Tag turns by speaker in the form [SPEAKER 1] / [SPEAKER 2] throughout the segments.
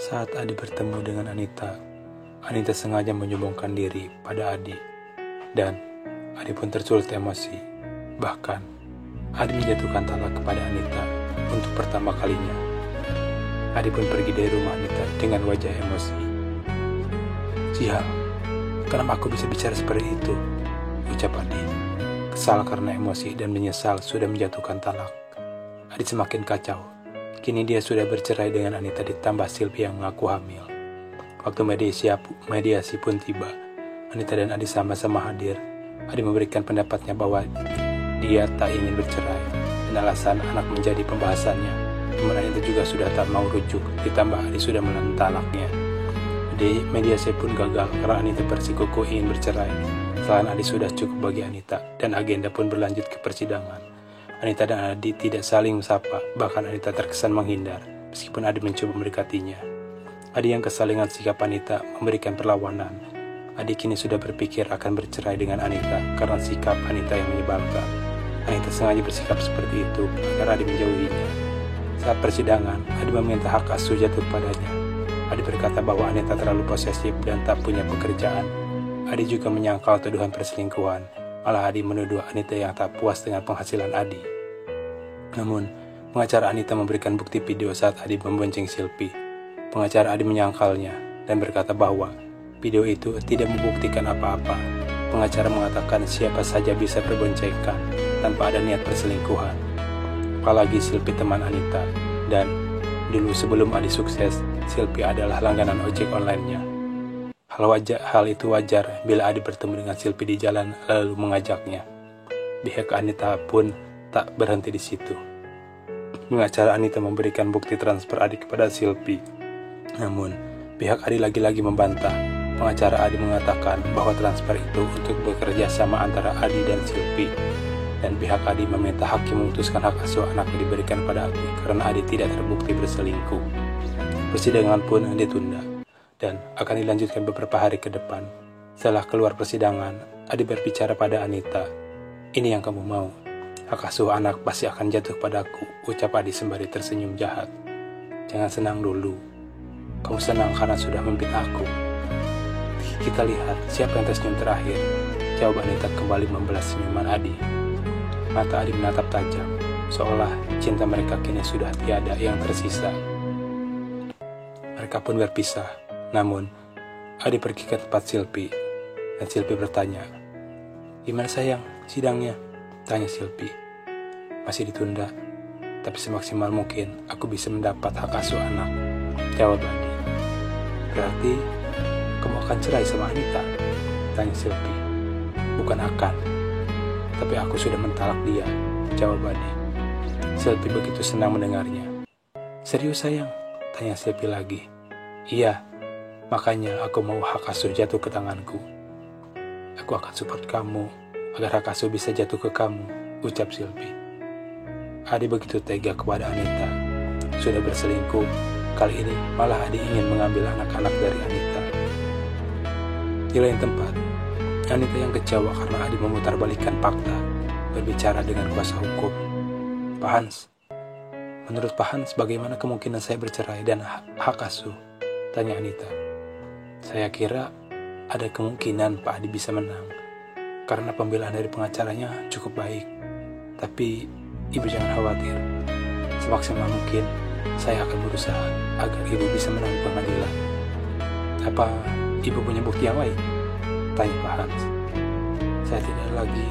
[SPEAKER 1] Saat Adi bertemu dengan Anita, Anita sengaja menyombongkan diri pada Adi, dan Adi pun tersulut emosi. Bahkan, Adi menjatuhkan talak kepada Anita untuk pertama kalinya. Adi pun pergi dari rumah Anita dengan wajah emosi. "Sial, kenapa aku bisa bicara seperti itu?" ucap Adi. Kesal karena emosi dan menyesal sudah menjatuhkan talak. Adi semakin kacau. Kini dia sudah bercerai dengan Anita ditambah Silvi yang mengaku hamil. Waktu mediasi pun tiba. Anita dan Adi sama-sama hadir. Adi memberikan pendapatnya bahwa dia tak ingin bercerai, dan alasan anak menjadi pembahasannya. Namun Anita juga sudah tak mau rujuk, ditambah Adi sudah menahan talaknya. Di mediasi pun gagal karena Anita bersikukuh ingin bercerai. Selain Adi sudah cukup bagi Anita, dan agenda pun berlanjut ke persidangan. Anita dan Adi tidak saling sapa, bahkan Anita terkesan menghindar, meskipun Adi mencoba mendekatinya. Adi yang kesal dengan sikap Anita memberikan perlawanan. Adi kini sudah berpikir akan bercerai dengan Anita karena sikap Anita yang menyebalkan. Anita sengaja bersikap seperti itu agar Adi menjauhinya. Saat persidangan, Adi meminta hak asuh jatuh padanya. Adi berkata bahwa Anita terlalu posesif dan tak punya pekerjaan. Adi juga menyangkal tuduhan perselingkuhan. Malah Adi menuduh Anita yang tak puas dengan penghasilan Adi. Namun, pengacara Anita memberikan bukti video saat Adi membonceng Silvi. Pengacara Adi menyangkalnya dan berkata bahwa video itu tidak membuktikan apa-apa. Pengacara mengatakan siapa saja bisa berboncengan tanpa ada niat perselingkuhan. Apalagi Silvi teman Anita, dan dulu sebelum Adi sukses, Silvi adalah langganan ojek online-nya. Hal itu wajar bila Adi bertemu dengan Silvi di jalan lalu mengajaknya. Pihak Anita pun tak berhenti di situ. Pengacara Anita memberikan bukti transfer Adi kepada Silvi. Namun, pihak Adi lagi-lagi membantah. Pengacara Adi mengatakan bahwa transfer itu untuk bekerja sama antara Adi dan Silvi. Dan pihak Adi meminta hakim memutuskan hak asuh anak yang diberikan pada Adi karena Adi tidak terbukti berselingkuh. Persidangan pun ditunda dan akan dilanjutkan beberapa hari ke depan. Setelah keluar persidangan, Adi berbicara pada Anita. "Ini yang kamu mau. Hak asuh anak pasti akan jatuh padaku," ucap Adi sembari tersenyum jahat. "Jangan senang dulu. Kamu senang karena sudah memfitnah aku. Kita lihat siapa yang tersenyum terakhir," jawab Anita kembali membalas senyuman Adi. Mata Adi menatap tajam, seolah cinta mereka kini sudah tiada yang tersisa. Mereka pun berpisah. Namun, Adi pergi ke tempat Silvi, dan Silvi bertanya, "Gimana sayang, sidangnya?" tanya Silvi. "Masih ditunda, tapi semaksimal mungkin aku bisa mendapat hak asuh anak," jawab Adi. "Berarti kamu akan cerai sama Anita?" tanya Silvi. "Bukan akan, tapi aku sudah mentalak dia," jawab Adi. Silvi begitu senang mendengarnya. "Serius sayang?" tanya Silvi lagi. "Iya, makanya aku mau hak asuh jatuh ke tanganku. Aku akan support kamu agar hak asuh bisa jatuh ke kamu," ucap Silvi. Adi begitu tega kepada Anita. Sudah berselingkuh, kali ini malah Adi ingin mengambil anak-anak dari Anita. Di lain tempat, Anita yang kecewa karena Adi memutarbalikkan fakta, berbicara dengan kuasa hukum. "Pak Hans, menurut Pak Hans bagaimana kemungkinan saya bercerai dan hak asuh?" tanya Anita. "Saya kira ada kemungkinan Pak Adi bisa menang, karena pembelaan dari pengacaranya cukup baik. Tapi Ibu jangan khawatir. Semaksimal mungkin saya akan berusaha agar Ibu bisa menang di pengadilan." "Apa Ibu punya bukti yang lain?" tanya Pak Hans. "Saya tidak lagi,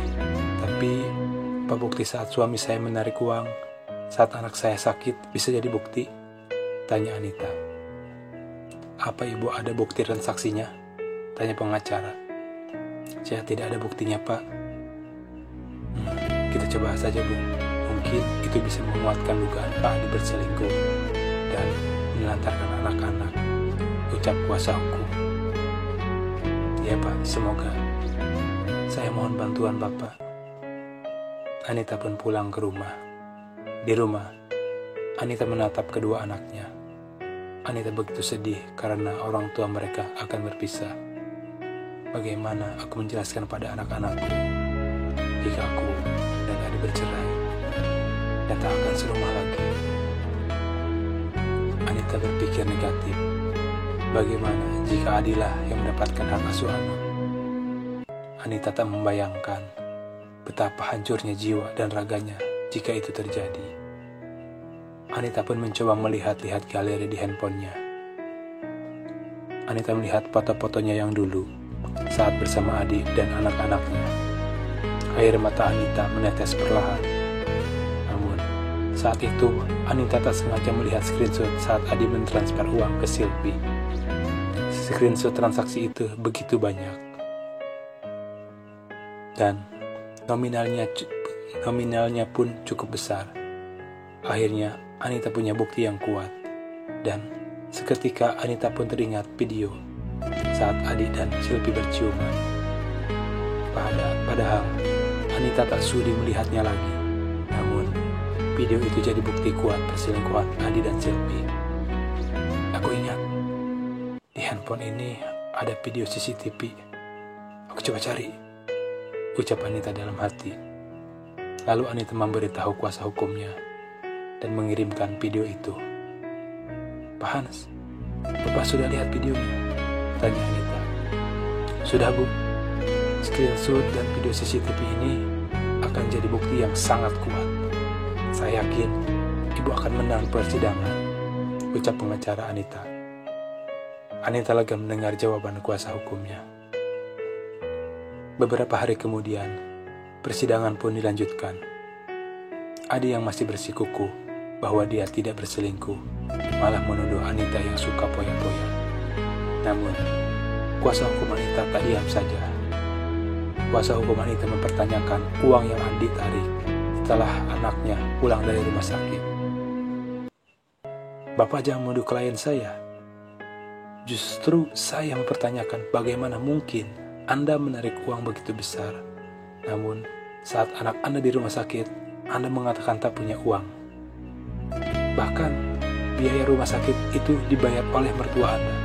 [SPEAKER 1] tapi apa bukti saat suami saya menarik uang saat anak saya sakit bisa jadi bukti?" tanya Anita. "Apa Ibu ada bukti transaksinya?" tanya pengacara. "Saya tidak ada buktinya, Pak." Kita coba saja, Bu. Mungkin itu bisa menguatkan dugaan Pak Adi berselingkuh dan menelantarkan anak-anak," ucap kuasa hukum. "Ya Pak, semoga. Saya mohon bantuan Bapak." Anita pun pulang ke rumah. Di rumah, Anita menatap kedua anaknya. Anita begitu sedih karena orang tua mereka akan berpisah. Bagaimana aku menjelaskan pada anak-anakku jika aku dan Adi bercerai dan tak akan serumah lagi? Anita Anita berpikir negatif. Bagaimana jika Adilah yang mendapatkan hak asuh anak? Anita tak membayangkan betapa hancurnya jiwa dan raganya jika itu terjadi. Anita pun mencoba melihat-lihat galeri di handphonenya. Anita melihat foto-fotonya yang dulu saat bersama adik dan anak-anaknya. Air mata Anita menetes perlahan. Namun, saat itu Anita tak sengaja melihat screenshot saat Adi mentransfer uang ke Silvi. Screenshot transaksi itu begitu banyak. Dan nominalnya pun cukup besar. Akhirnya Anita punya bukti yang kuat. Dan seketika Anita pun teringat video saat Adi dan Silvi berciuman. Padahal Anita tak sudi melihatnya lagi. Namun, video itu jadi bukti kuat perselingkuhan Adi dan Silvi. Aku ingat, di handphone ini ada video CCTV. Aku coba cari, ucap Anita dalam hati. Lalu Anita memberitahu kuasa hukumnya dan mengirimkan video itu. Pak Hans, Bapak sudah lihat videonya? Tanya Anita. Sudah, Bu. Screenshot dan video CCTV ini akan jadi bukti yang sangat kuat. Saya yakin Ibu akan menang persidangan, ucap pengacara Anita. Anita lega mendengar jawaban kuasa hukumnya. Beberapa hari kemudian, persidangan pun dilanjutkan. Adi yang masih bersikukuh bahwa dia tidak berselingkuh, malah menuduh Anita yang suka poya-poya. Namun, kuasa hukum Anita tak diam saja. Kuasa hukum Anita mempertanyakan uang yang Adi tarik setelah anaknya pulang dari rumah sakit. Bapak jangan menuduh klien saya. Justru saya mempertanyakan bagaimana mungkin Anda menarik uang begitu besar. Namun, saat anak Anda di rumah sakit, Anda mengatakan tak punya uang. Bahkan, biaya rumah sakit itu dibayar oleh mertua Anda.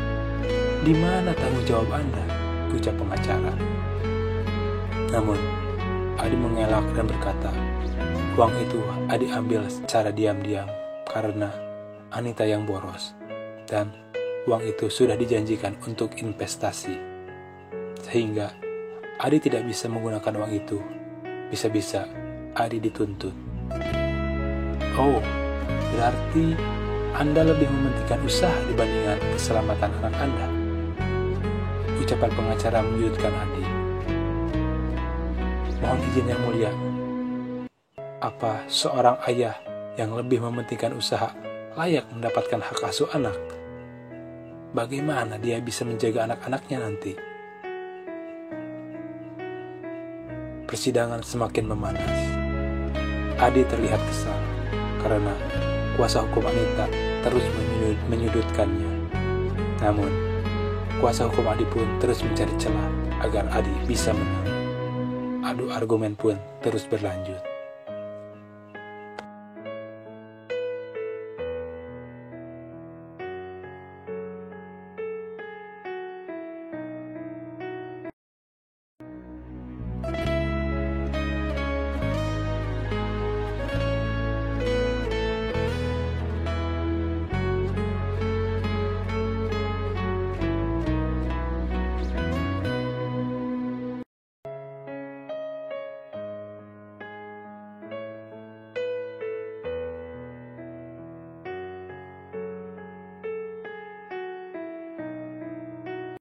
[SPEAKER 1] Di mana tanggung jawab Anda? Ucap pengacara. Namun, Adi mengelak dan berkata, uang itu Adi ambil secara diam-diam karena Anita yang boros. Dan uang itu sudah dijanjikan untuk investasi. Sehingga Adi tidak bisa menggunakan uang itu. Bisa-bisa Adi dituntut. Oh, berarti Anda lebih mementingkan usaha dibandingkan keselamatan anak Anda. Ucapan pengacara menyudutkan Adi. Mohon izin yang mulia. Apa seorang ayah yang lebih mementingkan usaha layak mendapatkan hak asuh anak? Bagaimana dia bisa menjaga anak-anaknya nanti? Persidangan semakin memanas. Adi terlihat kesal karena kuasa hukum Anita terus menyudutkannya. Namun, kuasa hukum Adi pun terus mencari celah agar Adi bisa menang. Adu argumen pun terus berlanjut.